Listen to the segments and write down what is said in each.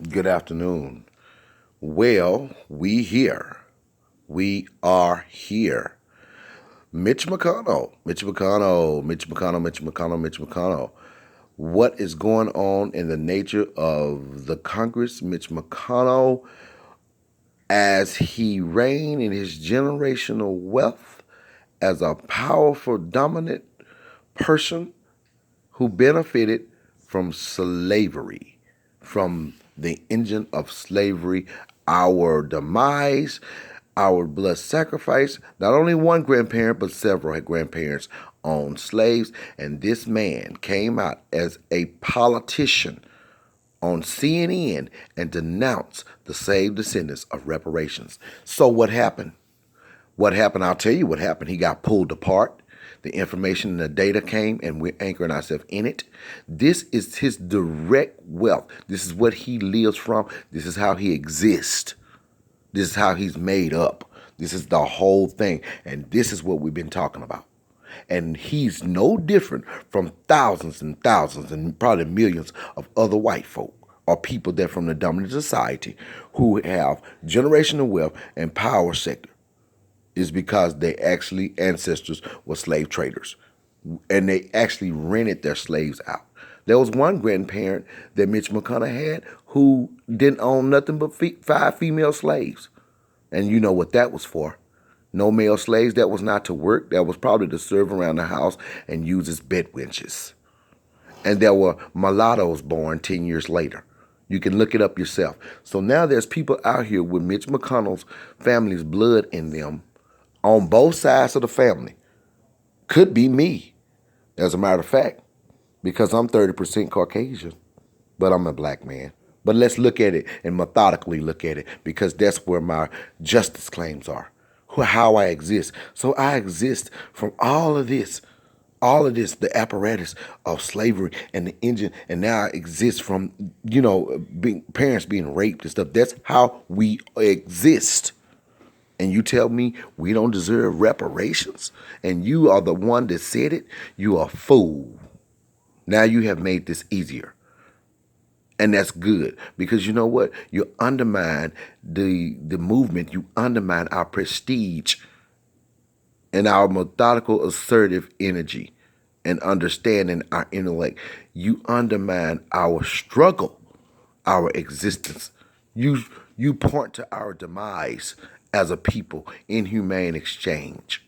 Good afternoon. Well, we here. We are here. Mitch McConnell, Mitch McConnell, Mitch McConnell, Mitch McConnell, Mitch McConnell. What is going on in the nature of the Congress, Mitch McConnell, as he reigned in his generational wealth as a powerful, dominant person who benefited from slavery, from the engine of slavery, our demise, our blood sacrifice. Not only one grandparent, but several grandparents owned slaves. And this man came out as a politician on CNN and denounced the slave descendants of reparations. So what happened? What happened? I'll tell you what happened. He got pulled apart. The information and the data came, and we're anchoring ourselves in it. This is his direct wealth. This is what he lives from. This is how he exists. This is how he's made up. This is the whole thing. And this is what we've been talking about. And he's no different from thousands and thousands and probably millions of other white folk or people that from the dominant society who have generational wealth and power sector is because they actually ancestors were slave traders and they actually rented their slaves out. There was one grandparent that Mitch McConnell had who didn't own nothing but 5 female slaves. And you know what that was for. No male slaves. That was not to work. That was probably to serve around the house and use as bed wenches. And there were mulattoes born 10 years later. You can look it up yourself. So now there's people out here with Mitch McConnell's family's blood in them on both sides of the family. Could be me, as a matter of fact, because I'm 30% Caucasian, but I'm a black man. But let's look at it and methodically look at it because that's where my justice claims are, how I exist. So I exist from all of this, the apparatus of slavery and the engine, and now I exist from, parents being raped and stuff. That's how we exist. And you tell me we don't deserve reparations, and you are the one that said it, you are a fool. Now you have made this easier. And that's good because you know what? You undermine the movement, you undermine our prestige and our methodical, assertive energy and understanding our intellect. You undermine our struggle, our existence. You point to our demise as a people, inhumane exchange.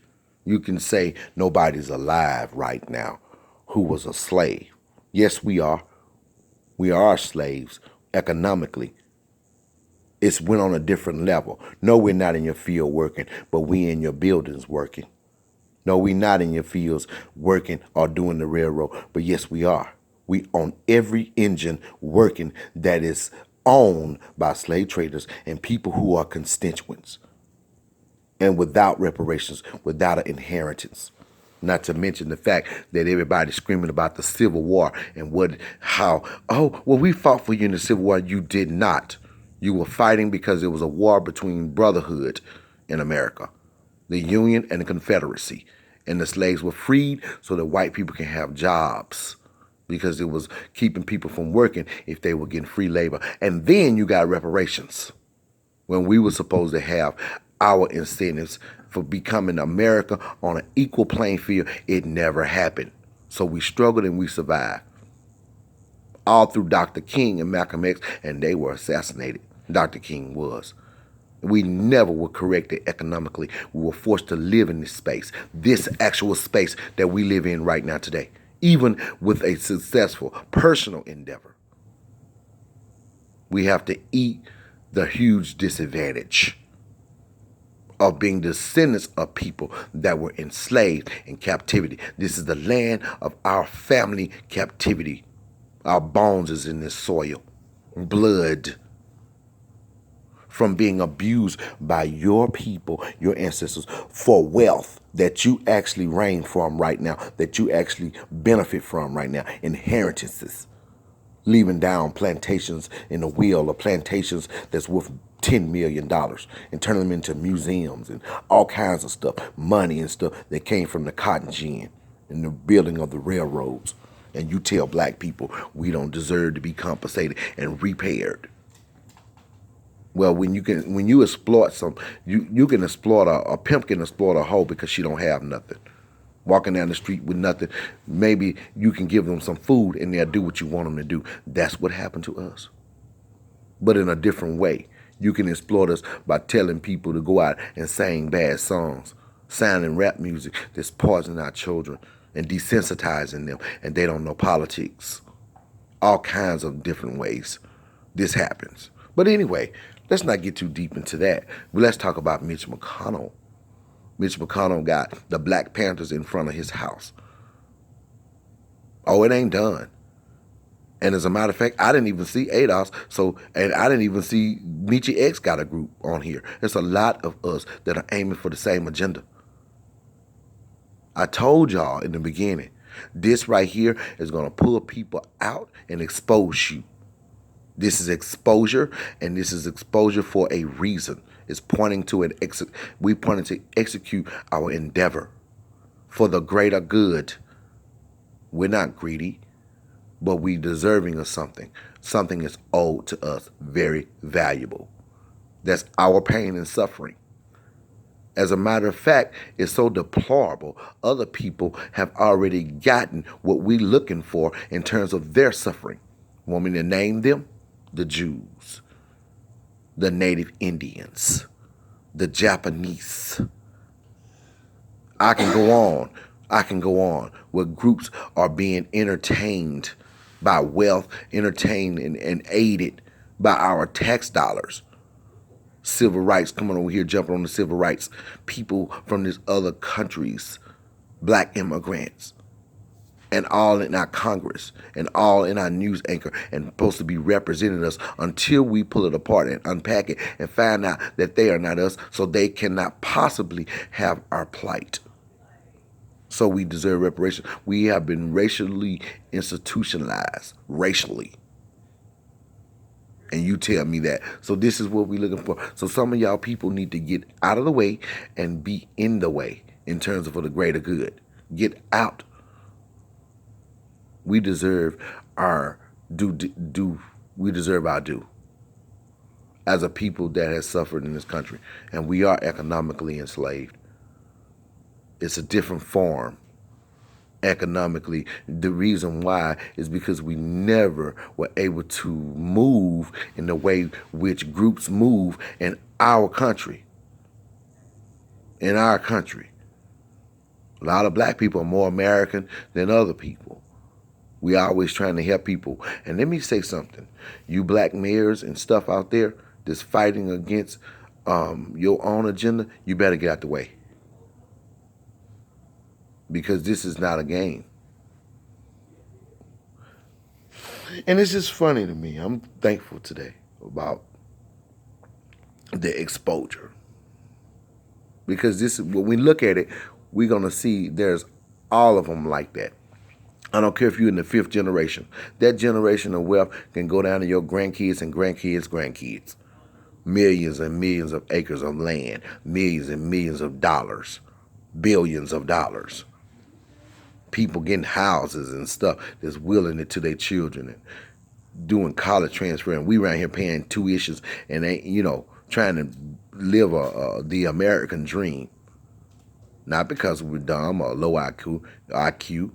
You can say nobody's alive right now who was a slave. Yes, we are. We are slaves economically. It's went on a different level. No, we're not in your field working, but we in your buildings working. No, we're not in your fields working or doing the railroad, but yes, we are. We own every engine working that is owned by slave traders and people who are constituents. And without reparations, without an inheritance. Not to mention the fact that everybody's screaming about the Civil War and we fought for you in the Civil War. You did not. You were fighting because it was a war between brotherhood in America, the Union and the Confederacy. And the slaves were freed so that white people can have jobs because it was keeping people from working if they were getting free labor. And then you got reparations when we were supposed to have our incentives for becoming America on an equal playing field. It never happened. So we struggled and we survived. All through Dr. King and Malcolm X, and they were assassinated. Dr. King was. We never were corrected economically. We were forced to live in this space, this actual space that we live in right now today, even with a successful personal endeavor. We have to eat the huge disadvantage of being descendants of people that were enslaved in captivity. This is the land of our family captivity. Our bones is in this soil. Blood from being abused by your people, your ancestors, for wealth that you actually reign from right now, that you actually benefit from right now. Inheritances. Leaving down plantations in the wheel of plantations that's worth $10 million and turning them into museums and all kinds of stuff, money and stuff that came from the cotton gin and the building of the railroads. And you tell black people we don't deserve to be compensated and repaired. Well, when you exploit you can exploit a pimp can exploit a hoe because she don't have nothing. Walking down the street with nothing, maybe you can give them some food and they'll do what you want them to do. That's what happened to us, but in a different way. You can exploit us by telling people to go out and sing bad songs, sounding rap music that's poisoning our children and desensitizing them, and they don't know politics. All kinds of different ways this happens. But anyway, let's not get too deep into that. Let's talk about Mitch McConnell. Mitch McConnell got the Black Panthers in front of his house. Oh, it ain't done. And as a matter of fact, I didn't even see ADOS, and I didn't even see Michi X got a group on here. There's a lot of us that are aiming for the same agenda. I told y'all in the beginning, this right here is going to pull people out and expose you. This is exposure, and this is exposure for a reason. It's pointing to we pointing to execute our endeavor for the greater good. We're not greedy, but we deserving of something. Something is owed to us, very valuable. That's our pain and suffering. As a matter of fact, it's so deplorable. Other people have already gotten what we're looking for in terms of their suffering. Want me to name them? The Jews, the Native Indians, the Japanese. I can go on. I can go on where groups are being entertained by wealth, entertained and aided by our tax dollars. Civil rights, coming over here, jumping on the civil rights. People from these other countries, black immigrants, and all in our Congress, and all in our news anchor, and supposed to be representing us until we pull it apart and unpack it and find out that they are not us, so they cannot possibly have our plight. So we deserve reparations. We have been racially institutionalized, racially. And you tell me that. So this is what we're looking for. So some of y'all people need to get out of the way and be in the way in terms of for the greater good. Get out. We deserve our due. We deserve our due as a people that has suffered in this country. And we are economically enslaved. It's a different form. Economically, the reason why is because we never were able to move in the way which groups move in our country. In our country, a lot of black people are more American than other people. We always trying to help people. And let me say something: you black mayors and stuff out there that's fighting against your own agenda, you better get out the way. Because this is not a game. And it's just funny to me. I'm thankful today about the exposure. Because this, when we look at it, we're going to see there's all of them like that. I don't care if you're in the fifth generation. That generation of wealth can go down to your grandkids and grandkids. Millions and millions of acres of land. Millions and millions of dollars. Billions of dollars. People getting houses and stuff that's willing it to their children and doing college transfer, and we around here paying tuitions and trying to live the American dream. Not because we're dumb or low IQ.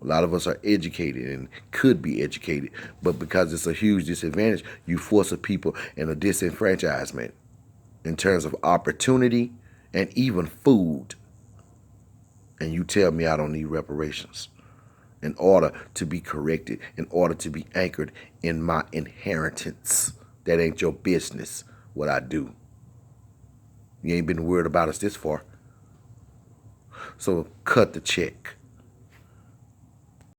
A lot of us are educated and could be educated, but because it's a huge disadvantage, you force a people in a disenfranchisement in terms of opportunity and even food. And you tell me I don't need reparations in order to be corrected, in order to be anchored in my inheritance. That ain't your business what I do. You ain't been worried about us this far. So cut the check.